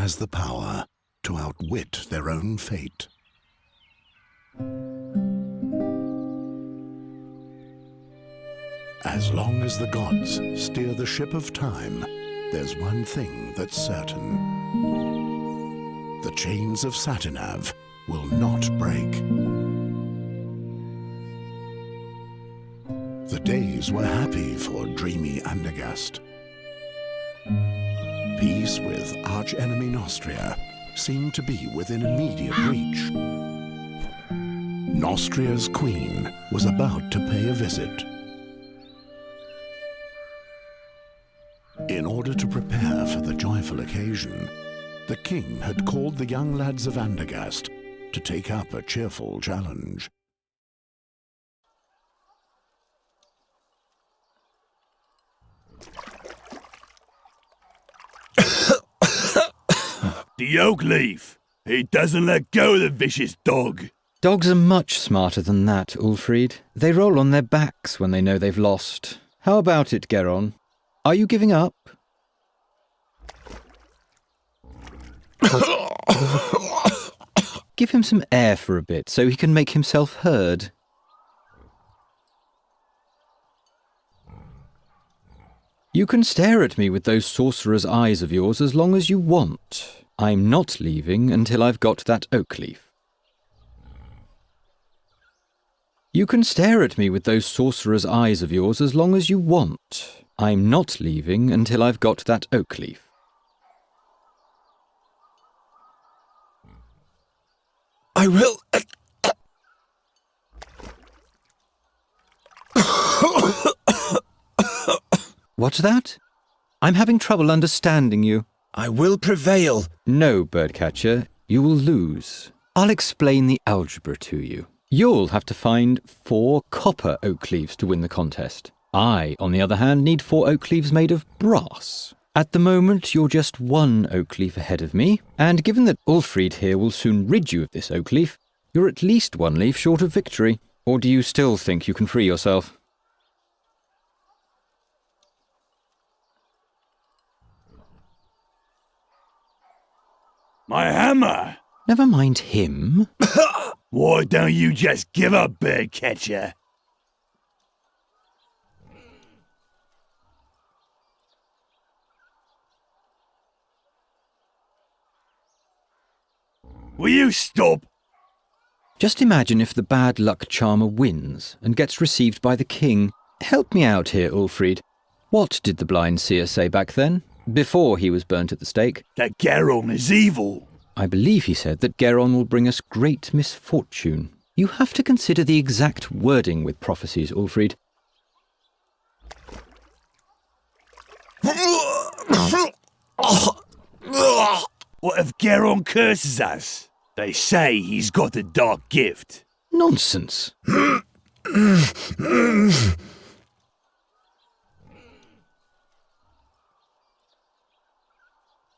has the power to outwit their own fate. As long as the gods steer the ship of time, there's one thing that's certain. The chains of Satinav will not break. The days were happy for dreamy Andergast. Peace with arch-enemy Nostria seemed to be within immediate reach. Nostria's queen was about to pay a visit. In order to prepare for the joyful occasion, the king had called the young lads of Andergast to take up a cheerful challenge. The oak leaf! He doesn't let go of the vicious dog! Dogs are much smarter than that, Ulfried. They roll on their backs when they know they've lost. How about it, Geron? Are you giving up? Give him some air for a bit so he can make himself heard. You can stare at me with those sorcerer's eyes of yours as long as you want. I'm not leaving until I've got that oak leaf. You can stare at me with those sorcerer's eyes of yours as long as you want. I'm not leaving until I've got that oak leaf. I will... What's that? I'm having trouble understanding you. I will prevail. No, Birdcatcher, you will lose. I'll explain the algebra to you. You'll have to find 4 copper oak leaves to win the contest. I, on the other hand, need 4 oak leaves made of brass. At the moment, you're just 1 oak leaf ahead of me, and given that Ulfried here will soon rid you of this oak leaf, you're at least 1 leaf short of victory. Or do you still think you can free yourself? My hammer! Never mind him. Why don't you just give up, Birdcatcher? Will you stop? Just imagine if the bad luck charmer wins and gets received by the king. Help me out here, Ulfried. What did the blind seer say back then, before he was burnt at the stake? That Geron is evil. I believe he said that Geron will bring us great misfortune. You have to consider the exact wording with prophecies, Ulfried. What if Geron curses us? They say he's got a dark gift. Nonsense.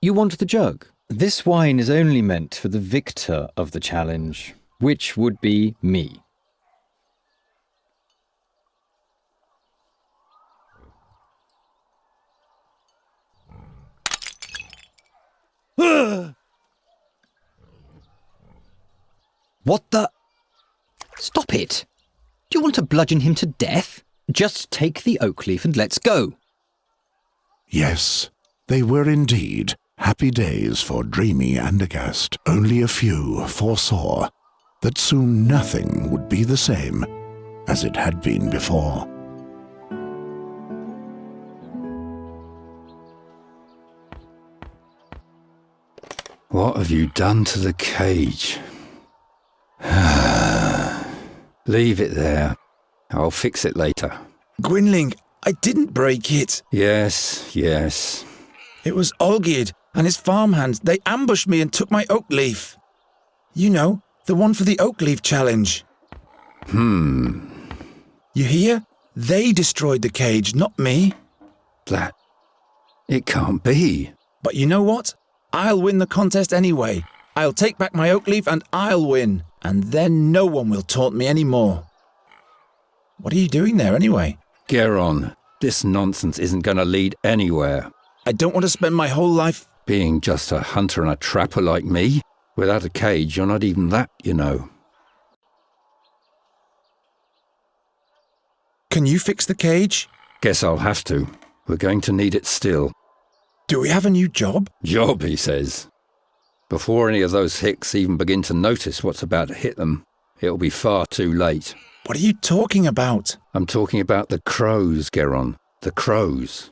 You want the jug? This wine is only meant for the victor of the challenge, which would be me. What the? Stop it! Do you want to bludgeon him to death? Just take the oak leaf and let's go. Yes, they were indeed happy days for dreamy Andergast. Only a few foresaw that soon nothing would be the same as it had been before. What have you done to the cage? Leave it there. I'll fix it later. Gwynling, I didn't break it. Yes, yes. It was Olgierd and his farmhands. They ambushed me and took my oak leaf. You know, the one for the oak leaf challenge. You hear? They destroyed the cage, not me. That... it can't be. But you know what? I'll win the contest anyway. I'll take back my oak leaf and I'll win. And then no one will taunt me anymore. What are you doing there anyway? Geron, this nonsense isn't going to lead anywhere. I don't want to spend my whole life... Being just a hunter and a trapper like me, without a cage, you're not even that, you know. Can you fix the cage? Guess I'll have to. We're going to need it still. Do we have a new job? Job, he says. Before any of those hicks even begin to notice what's about to hit them, it'll be far too late. What are you talking about? I'm talking about the crows, Geron. The crows.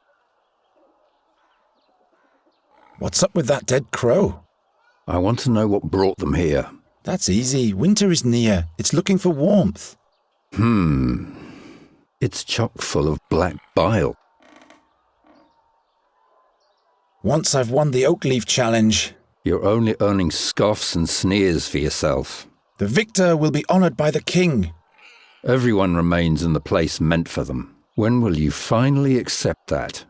What's up with that dead crow? I want to know what brought them here. That's easy. Winter is near. It's looking for warmth. It's chock full of black bile. Once I've won the Oakleaf Challenge, You're only earning scoffs and sneers for yourself. the victor will be honoured by the king. Everyone remains in the place meant for them. When will you finally accept that?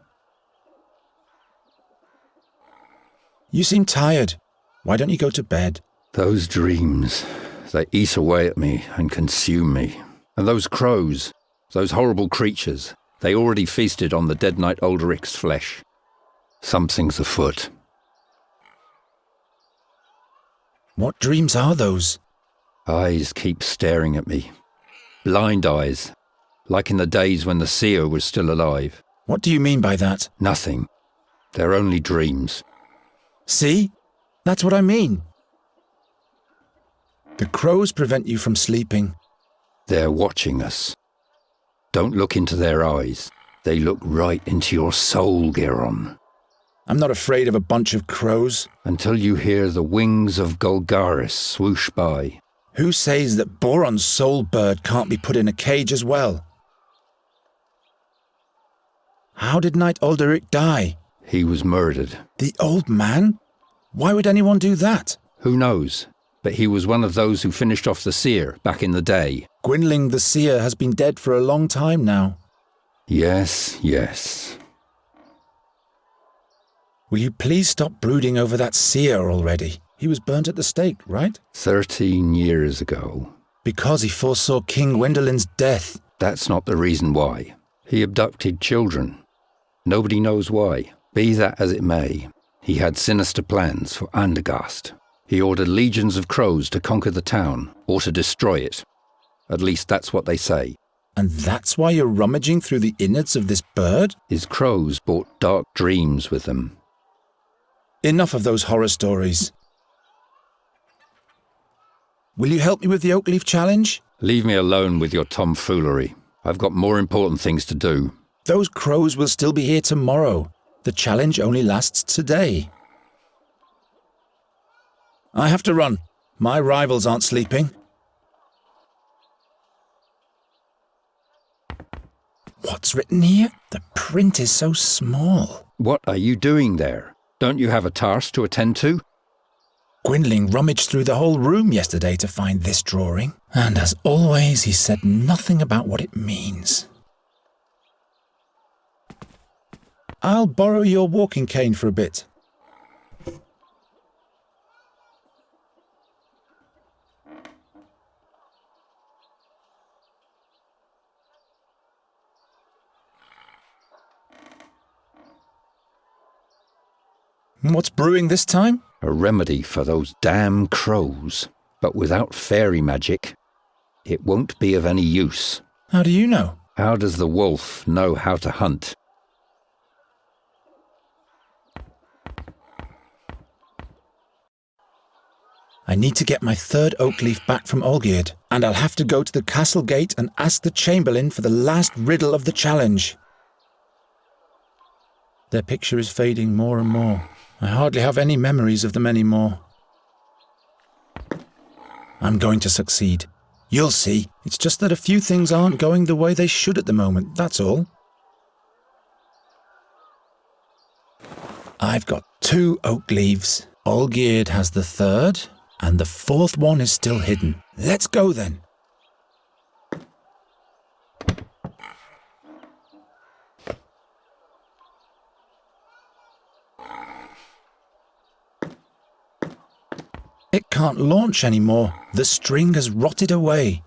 You seem tired. Why don't you go to bed? Those dreams, they eat away at me and consume me. And those crows, those horrible creatures, they already feasted on the dead knight Ulderic's flesh. Something's afoot. What dreams are those? Eyes keep staring at me. Blind eyes, like in the days when the seer was still alive. What do you mean by that? Nothing. They're only dreams. See? That's what I mean. The crows prevent you from sleeping. They're watching us. Don't look into their eyes. They look right into your soul, Geron. I'm not afraid of a bunch of crows. Until you hear the wings of Golgaris swoosh by. Who says that Boron's soul bird can't be put in a cage as well? How did Knight Alderic die? He was murdered. The old man? Why would anyone do that? Who knows? But he was one of those who finished off the seer back in the day. Gwynling the seer has been dead for a long time now. Yes, yes. Will you please stop brooding over that seer already? He was burnt at the stake, right? 13 years ago. Because he foresaw King Gwendolen's death. That's not the reason why. He abducted children. Nobody knows why. Be that as it may, he had sinister plans for Andergast. He ordered legions of crows to conquer the town, or to destroy it. At least that's what they say. And that's why you're rummaging through the innards of this bird? His crows brought dark dreams with them. Enough of those horror stories. Will you help me with the Oakleaf Challenge? Leave me alone with your tomfoolery. I've got more important things to do. Those crows will still be here tomorrow. The challenge only lasts today. I have to run. My rivals aren't sleeping. What's written here? The print is so small. What are you doing there? Don't you have a task to attend to? Gwynling rummaged through the whole room yesterday to find this drawing. And as always, he said nothing about what it means. I'll borrow your walking cane for a bit. What's brewing this time? A remedy for those damn crows. But without fairy magic, it won't be of any use. How do you know? How does the wolf know how to hunt? I need to get my third oak leaf back from Olgierd, and I'll have to go to the castle gate and ask the chamberlain for the last riddle of the challenge. Their picture is fading more and more. I hardly have any memories of them anymore. I'm going to succeed. You'll see. It's just that a few things aren't going the way they should at the moment, that's all. I've got 2 oak leaves. Olgierd has the third, and the fourth one is still hidden. Let's go then. It can't launch anymore. The string has rotted away.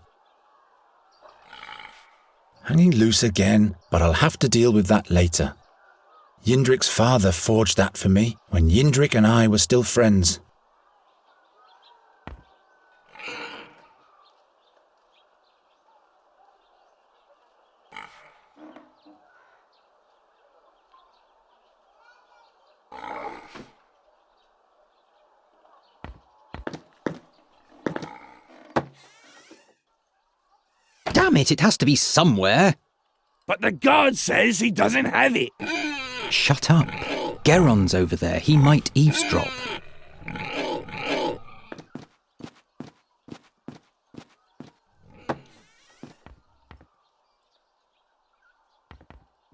Hanging loose again, but I'll have to deal with that later. Yindrik's father forged that for me when Yindrik and I were still friends. Damn it, it has to be somewhere. But the guard says he doesn't have it. Shut up. Geron's over there. He might eavesdrop.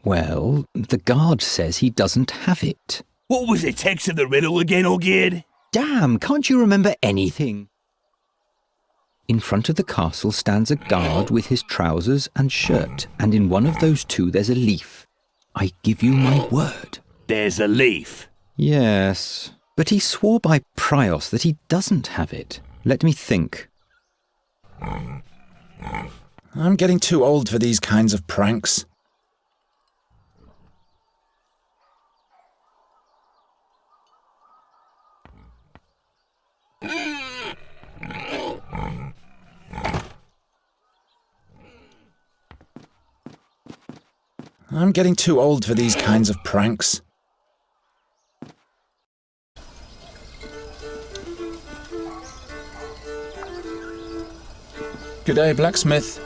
Well, the guard says he doesn't have it. What was the text of the riddle again, Olgierd? Damn, can't you remember anything? In front of the castle stands a guard with his trousers and shirt, and in one of those two there's a leaf. I give you my word. There's a leaf. Yes, but he swore by Prios that he doesn't have it. Let me think. I'm getting too old for these kinds of pranks. I'm getting too old for these kinds of pranks. G'day, blacksmith.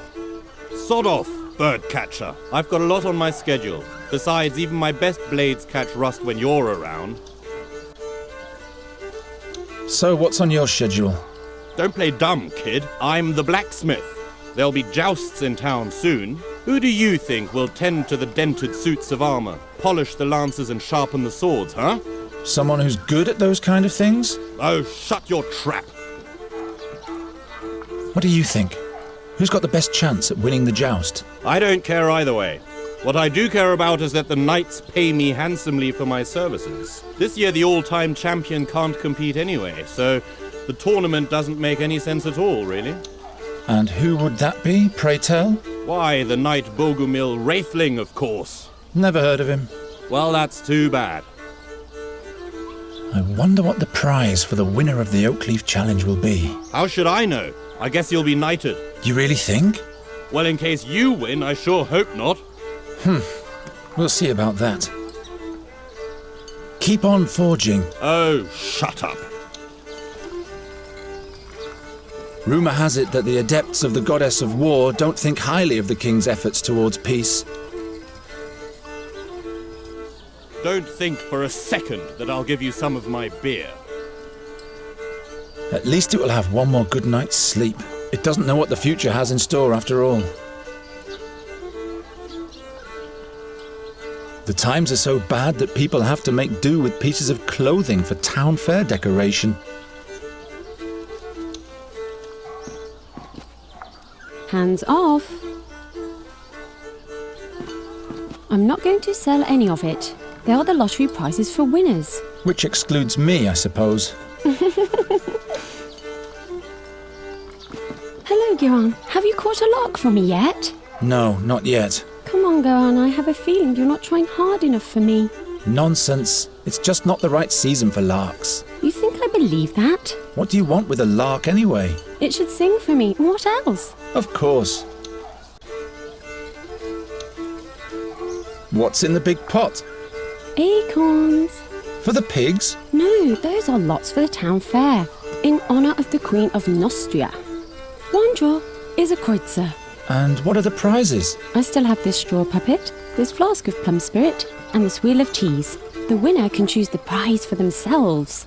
Sod off, bird catcher. I've got a lot on my schedule. Besides, even my best blades catch rust when you're around. So, what's on your schedule? Don't play dumb, kid. I'm the blacksmith. There'll be jousts in town soon. Who do you think will tend to the dented suits of armor, polish the lances and sharpen the swords, huh? Someone who's good at those kind of things? Oh, shut your trap. What do you think? Who's got the best chance at winning the joust? I don't care either way. What I do care about is that the knights pay me handsomely for my services. This year the all-time champion can't compete anyway, so the tournament doesn't make any sense at all, really. And who would that be, pray tell? Why, the knight Bogumil Wraithling, of course. Never heard of him. Well, that's too bad. I wonder what the prize for the winner of the Oakleaf Challenge will be. How should I know? I guess you'll be knighted. You really think? Well, in case you win, I sure hope not. We'll see about that. Keep on forging. Oh, shut up. Rumour has it that the adepts of the goddess of war don't think highly of the king's efforts towards peace. Don't think for a second that I'll give you some of my beer. At least it will have one more good night's sleep. It doesn't know what the future has in store after all. The times are so bad that people have to make do with pieces of clothing for town fair decoration. Hands off. I'm not going to sell any of it. They are the lottery prizes for winners. Which excludes me, I suppose. Hello, Geron. Have you caught a lark for me yet? No, not yet. Come on, Geron. I have a feeling you're not trying hard enough for me. Nonsense. It's just not the right season for larks. You think I believe that? What do you want with a lark anyway? It should sing for me. What else? Of course. What's in the big pot? Acorns. For the pigs? No, those are lots for the town fair, in honour of the Queen of Nostria. One draw is a kreutzer. And what are the prizes? I still have this straw puppet, this flask of plum spirit, and this wheel of cheese. The winner can choose the prize for themselves.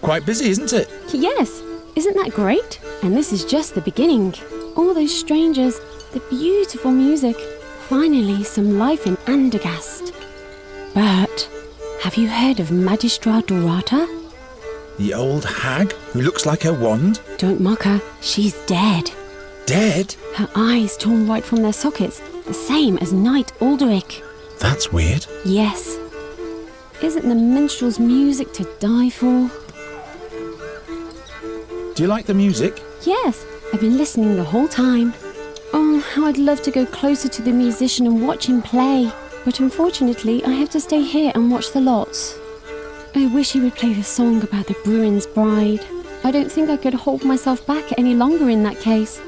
Quite busy, isn't it? Yes, isn't that great? And this is just the beginning. All those strangers, the beautiful music, finally some life in Andergast. But have you heard of Magistra Dorata? The old hag who looks like her wand? Don't mock her, she's dead. Dead? Her eyes torn right from their sockets, the same as Knight Alderic. That's weird. Yes. Isn't the minstrel's music to die for? Do you like the music? Yes, I've been listening the whole time. Oh, how I'd love to go closer to the musician and watch him play. But unfortunately, I have to stay here and watch the lots. I wish he would play the song about the Bruin's bride. I don't think I could hold myself back any longer in that case.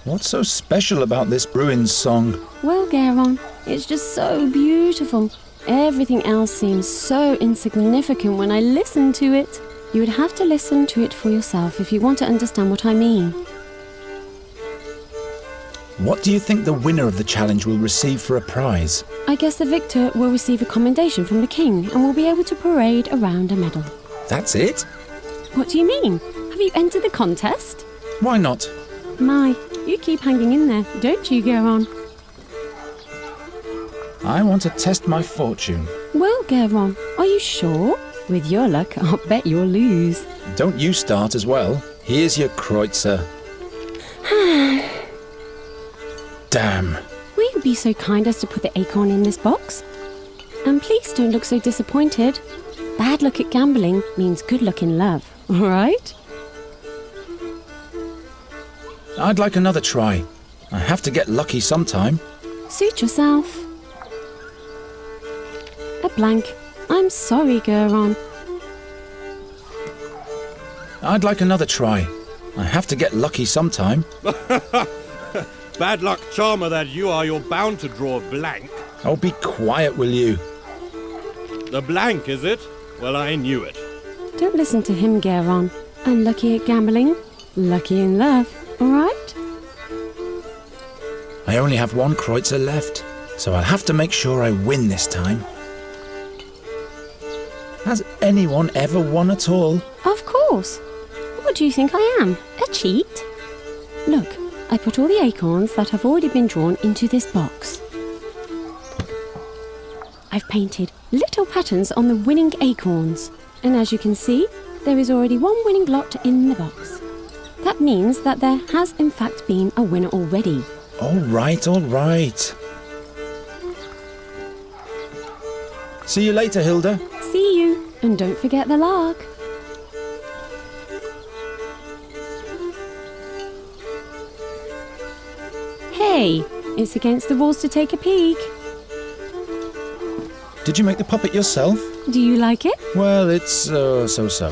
What's so special about this Bruin's song? Well, Garon, it's just so beautiful. Everything else seems so insignificant when I listen to it. You would have to listen to it for yourself if you want to understand what I mean. What do you think the winner of the challenge will receive for a prize? I guess the victor will receive a commendation from the king and will be able to parade around a medal. That's it? What do you mean? Have you entered the contest? Why not? My, you keep hanging in there, don't you, Garon? I want to test my fortune. Well, Garon, are you sure? With your luck, I'll bet you'll lose. Don't you start as well. Here's your kreutzer. Damn. Will you be so kind as to put the acorn in this box? And please don't look so disappointed. Bad luck at gambling means good luck in love, all right? I'd like another try. I have to get lucky sometime. Suit yourself. A blank. I'm sorry, Garon. I'd like another try. I have to get lucky sometime. Bad luck charmer that you are, you're bound to draw a blank. Oh, be quiet, will you? The blank, is it? Well, I knew it. Don't listen to him, Garon. Unlucky at gambling, lucky in love, all right? I only have one kreutzer left, so I'll have to make sure I win this time. Has anyone ever won at all? Of course. What do you think I am? A cheat? Look, I put all the acorns that have already been drawn into this box. I've painted little patterns on the winning acorns. And as you can see, there is already one winning lot in the box. That means that there has in fact been a winner already. All right, all right. See you later, Hilda. See you, and don't forget the lark. Hey, it's against the rules to take a peek. Did you make the puppet yourself? Do you like it? Well, it's so-so.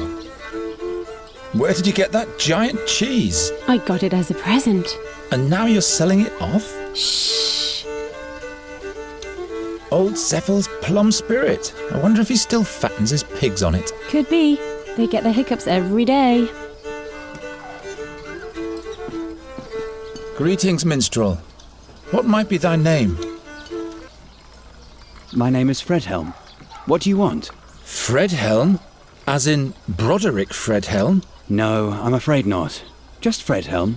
Where did you get that giant cheese? I got it as a present. And now you're selling it off? Shh. Old Cephal's plum spirit. I wonder if he still fattens his pigs on it. Could be. They get the hiccups every day. Greetings, minstrel. What might be thy name? My name is Fredhelm. What do you want? Fredhelm? As in Broderick Fredhelm? No, I'm afraid not. Just Fredhelm.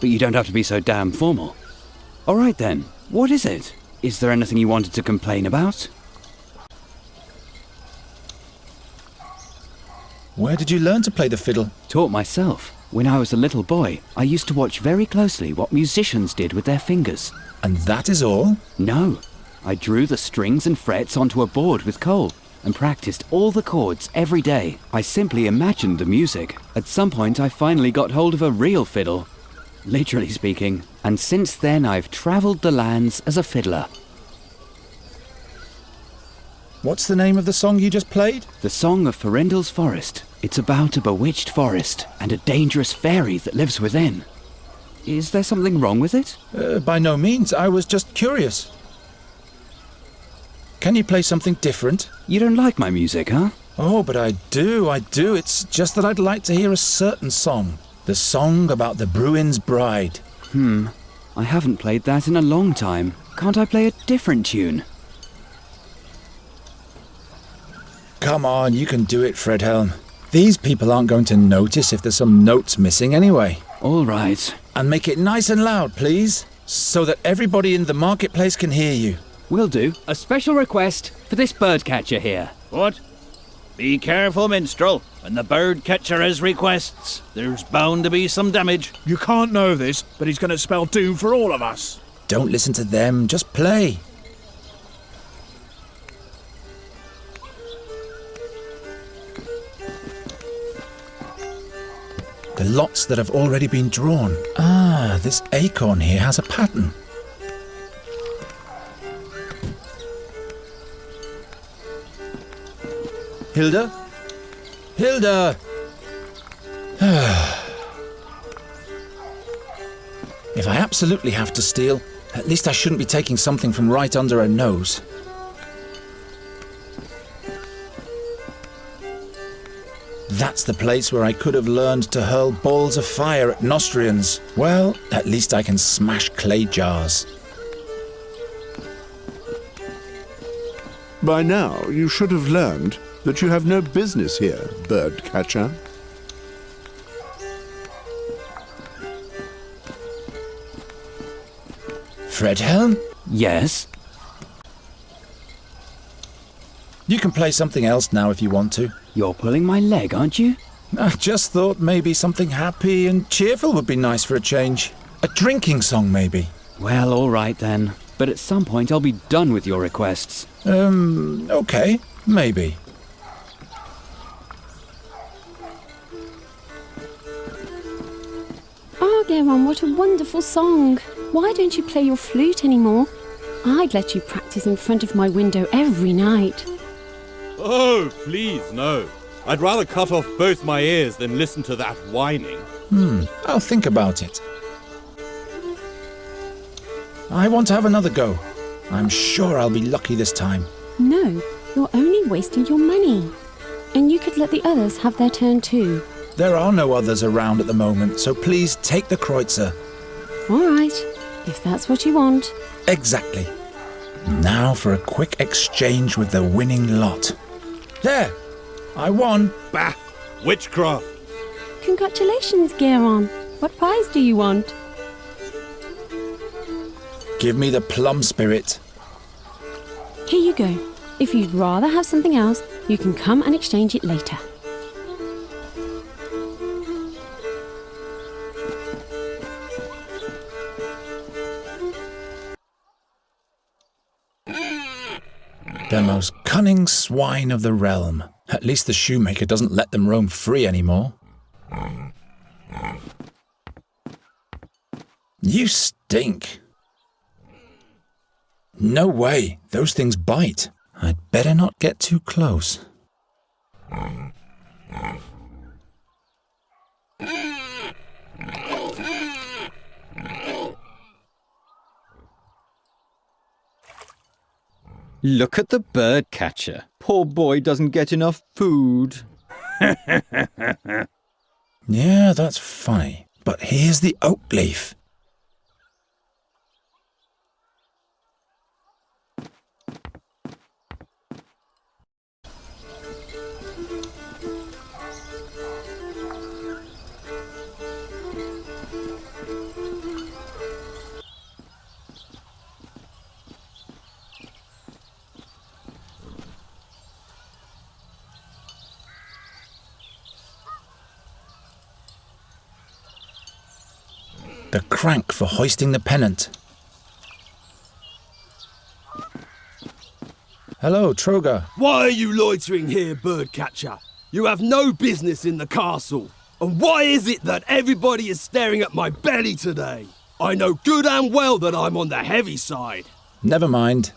But you don't have to be so damn formal. All right then, what is it? Is there anything you wanted to complain about? Where did you learn to play the fiddle? Taught myself. When I was a little boy, I used to watch very closely what musicians did with their fingers. And that is all? No. I drew the strings and frets onto a board with coal and practiced all the chords every day. I simply imagined the music. At some point, I finally got hold of a real fiddle. Literally speaking. And since then, I've travelled the lands as a fiddler. What's the name of the song you just played? The Song of Farendel's Forest. It's about a bewitched forest and a dangerous fairy that lives within. Is there something wrong with it? By no means. I was just curious. Can you play something different? You don't like my music, huh? Oh, but I do. It's just that I'd like to hear a certain song. The song about the Bruin's bride. I haven't played that in a long time. Can't I play a different tune? Come on, you can do it, Fredhelm. These people aren't going to notice if there's some notes missing anyway. All right. And make it nice and loud, please, so that everybody in the marketplace can hear you. Will do. A special request for this birdcatcher here. What? Be careful, minstrel. When the bird catcher has requests, there's bound to be some damage. You can't know this, but he's going to spell doom for all of us. Don't listen to them, just play. The lots that have already been drawn. Ah, this acorn here has a pattern. Hilda? Hilda! If I absolutely have to steal, at least I shouldn't be taking something from right under her nose. That's the place where I could have learned to hurl balls of fire at Nostrians. Well, at least I can smash clay jars. By now, you should have learned that you have no business here, bird catcher. Fredhelm? Yes? You can play something else now if you want to. You're pulling my leg, aren't you? I just thought maybe something happy and cheerful would be nice for a change. A drinking song, maybe. Well, all right then. But at some point I'll be done with your requests. Okay, maybe. Oh, Geron, what a wonderful song. Why don't you play your flute anymore? I'd let you practice in front of my window every night. Oh, please, no. I'd rather cut off both my ears than listen to that whining. I'll think about it. I want to have another go. I'm sure I'll be lucky this time. No, you're only wasting your money. And you could let the others have their turn too. There are no others around at the moment, so please take the Kreutzer. All right, if that's what you want. Exactly. Now for a quick exchange with the winning lot. There! I won! Bah! Witchcraft! Congratulations, Geron. What prize do you want? Give me the plum spirit. Here you go. If you'd rather have something else, you can come and exchange it later. The most cunning swine of the realm. At least the shoemaker doesn't let them roam free anymore. You stink. No way, those things bite. I'd better not get too close. Look at the bird catcher. Poor boy doesn't get enough food. Yeah, that's funny. But here's the oak leaf. The crank for hoisting the pennant. Hello, Troga. Why are you loitering here, birdcatcher? You have no business in the castle. And why is it that everybody is staring at my belly today? I know good and well that I'm on the heavy side. Never mind.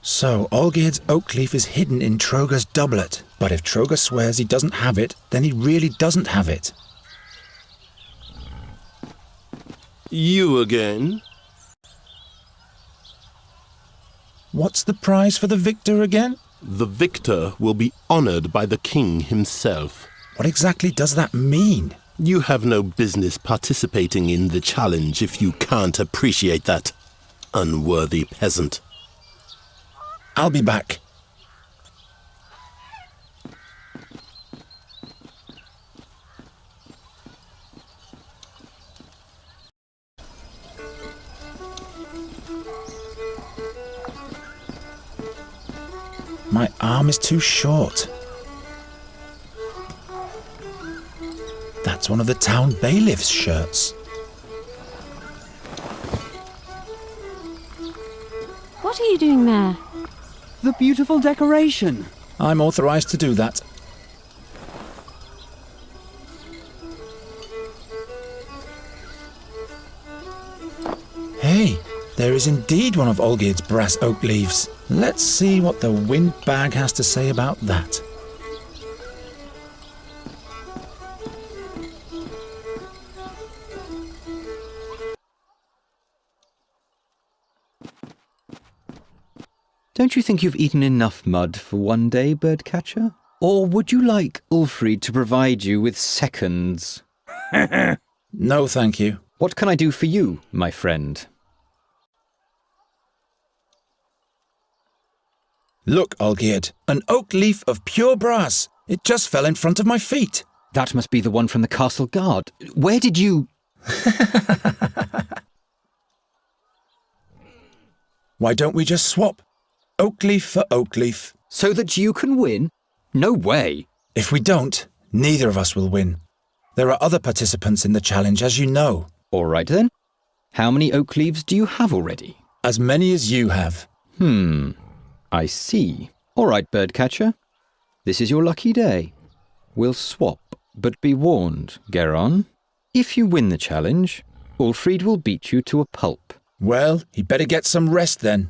So, Olgierd's oak leaf is hidden in Troga's doublet. But if Troga swears he doesn't have it, then he really doesn't have it. You again? What's the prize for the victor again? The victor will be honored by the king himself. What exactly does that mean? You have no business participating in the challenge if you can't appreciate that, unworthy peasant. I'll be back. My arm is too short. That's one of the town bailiff's shirts. What are you doing there? The beautiful decoration. I'm authorized to do that. is indeed one of Olgierd's brass oak leaves. Let's see what the wind bag has to say about that. Don't you think you've eaten enough mud for one day, birdcatcher? Or would you like Ulfried to provide you with seconds? No, thank you. What can I do for you, my friend? Look, Olgierd, an oak leaf of pure brass. It just fell in front of my feet. That must be the one from the castle guard. Where did you... Why don't we just swap? Oak leaf for oak leaf. So that you can win? No way. If we don't, neither of us will win. There are other participants in the challenge, as you know. All right then. How many oak leaves do you have already? As many as you have. I see. All right, birdcatcher. This is your lucky day. We'll swap, but be warned, Geron. If you win the challenge, Ulfried will beat you to a pulp. Well, he'd better get some rest then.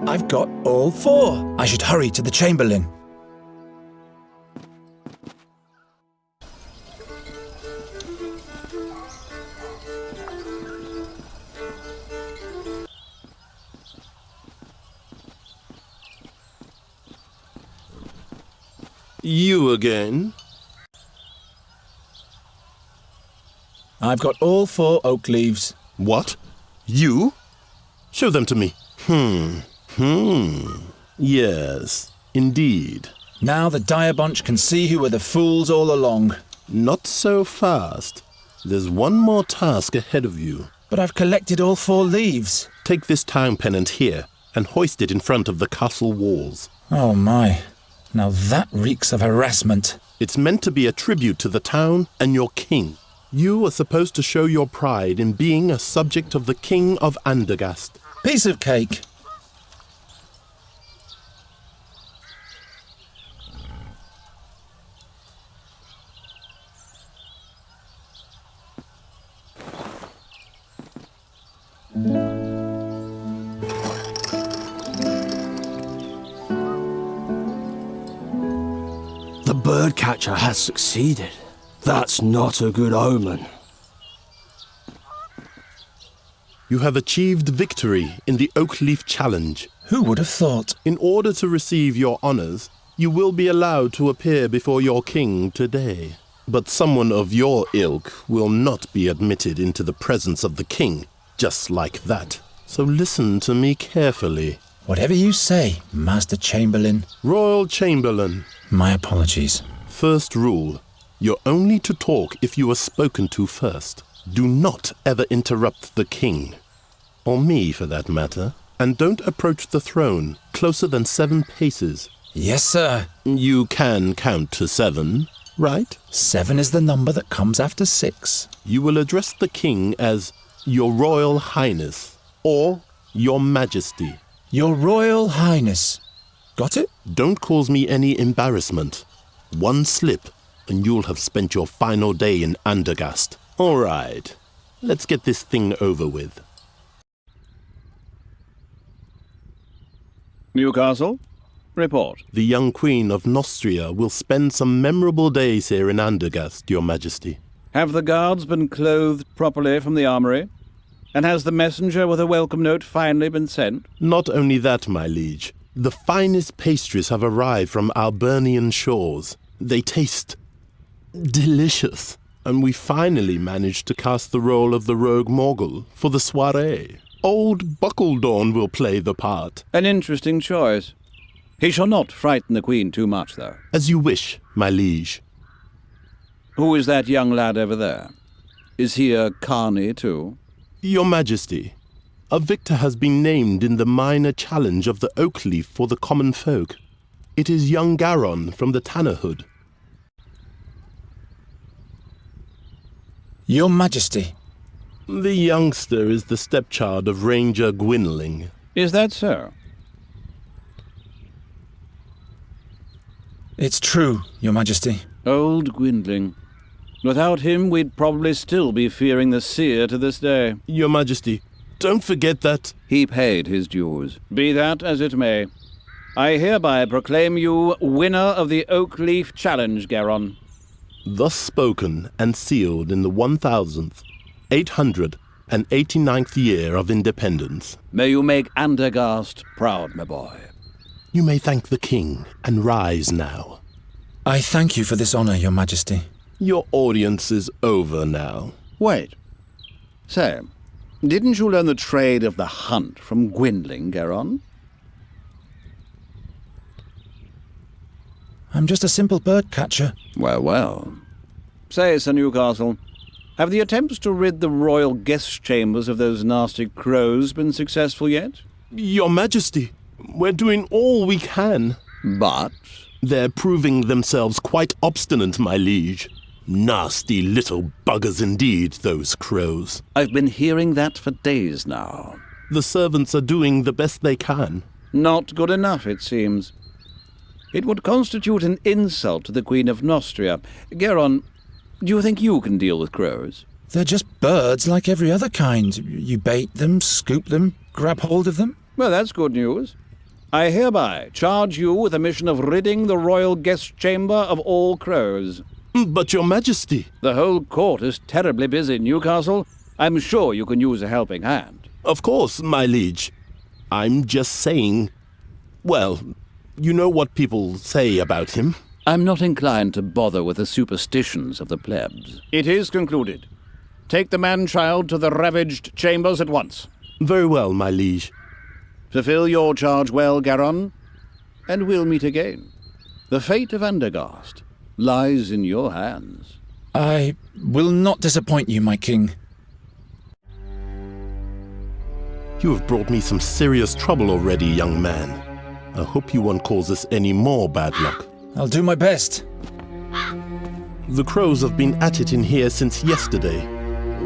I've got all 4. I should hurry to the Chamberlain. You again? I've got all 4 oak leaves. What? You? Show them to me. Yes, indeed. Now the dire bunch can see who were the fools all along. Not so fast. There's one more task ahead of you. But I've collected all 4 leaves. Take this town pennant here and hoist it in front of the castle walls. Oh my. Now that reeks of harassment. It's meant to be a tribute to the town and your king. You are supposed to show your pride in being a subject of the King of Andergast. Piece of cake. The birdcatcher has succeeded. That's not a good omen. You have achieved victory in the Oakleaf Challenge. Who would have thought? In order to receive your honors, you will be allowed to appear before your king today. But someone of your ilk will not be admitted into the presence of the king, just like that. So listen to me carefully. Whatever you say, Master Chamberlain. Royal Chamberlain. My apologies. First rule. You're only to talk if you are spoken to first. Do not ever interrupt the king. Or me, for that matter. And don't approach the throne closer than 7 paces. Yes, sir. You can count to 7, right? 7 is the number that comes after 6. You will address the king as Your Royal Highness or Your Majesty. Your Royal Highness. Got it? Don't cause me any embarrassment. One slip and you'll have spent your final day in Andergast. All right, let's get this thing over with. Newcastle, report. The young Queen of Nostria will spend some memorable days here in Andergast, Your Majesty. Have the guards been clothed properly from the armory? And has the messenger with a welcome note finally been sent? Not only that, my liege. The finest pastries have arrived from Albernian shores. They taste delicious. And we finally managed to cast the role of the rogue Morgul for the soirée. Old Buckledorn will play the part. An interesting choice. He shall not frighten the Queen too much, though. As you wish, my liege. Who is that young lad over there? Is he a carney, too? Your Majesty, a victor has been named in the minor challenge of the Oakleaf for the common folk. It is young Garon from the Tannerhood. Your Majesty. The youngster is the stepchild of Ranger Gwynling. Is that so? It's true, Your Majesty. Old Gwynling. Without him, we'd probably still be fearing the seer to this day. Your Majesty, don't forget that... He paid his dues. Be that as it may, I hereby proclaim you winner of the Oak Leaf Challenge, Garon. Thus spoken and sealed in the 1889th year of independence. May you make Andergast proud, my boy. You may thank the king and rise now. I thank you for this honor, Your Majesty. Your audience is over now. Wait. Say, didn't you learn the trade of the hunt from Gwendling, Garon? I'm just a simple bird catcher. Well, well. Say, Sir Newcastle, have the attempts to rid the royal guest chambers of those nasty crows been successful yet? Your Majesty, we're doing all we can. But? They're proving themselves quite obstinate, my liege. Nasty little buggers indeed, those crows. I've been hearing that for days now. The servants are doing the best they can. Not good enough, it seems. It would constitute an insult to the Queen of Nostria. Garon, do you think you can deal with crows? They're just birds like every other kind. You bait them, scoop them, grab hold of them. Well, that's good news. I hereby charge you with the mission of ridding the royal guest chamber of all crows. But Your Majesty... The whole court is terribly busy, Newcastle. I'm sure you can use a helping hand. Of course, my liege. I'm just saying... Well, you know what people say about him. I'm not inclined to bother with the superstitions of the plebs. It is concluded. Take the man-child to the ravaged chambers at once. Very well, my liege. Fulfill your charge well, Garon, and we'll meet again. The fate of Andergast lies in your hands. I will not disappoint you, my king. You have brought me some serious trouble already, young man. I hope you won't cause us any more bad luck. I'll do my best. The crows have been at it in here since yesterday.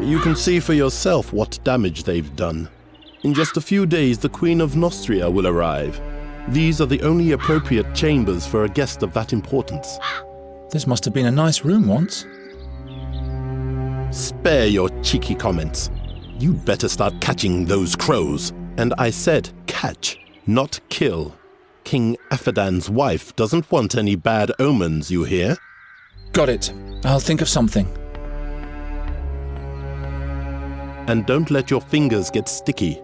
You can see for yourself what damage they've done. In just a few days, the Queen of Nostria will arrive. These are the only appropriate chambers for a guest of that importance. This must have been a nice room once. Spare your cheeky comments. You'd better start catching those crows. And I said catch, not kill. King Aphadan's wife doesn't want any bad omens, you hear? Got it. I'll think of something. And don't let your fingers get sticky.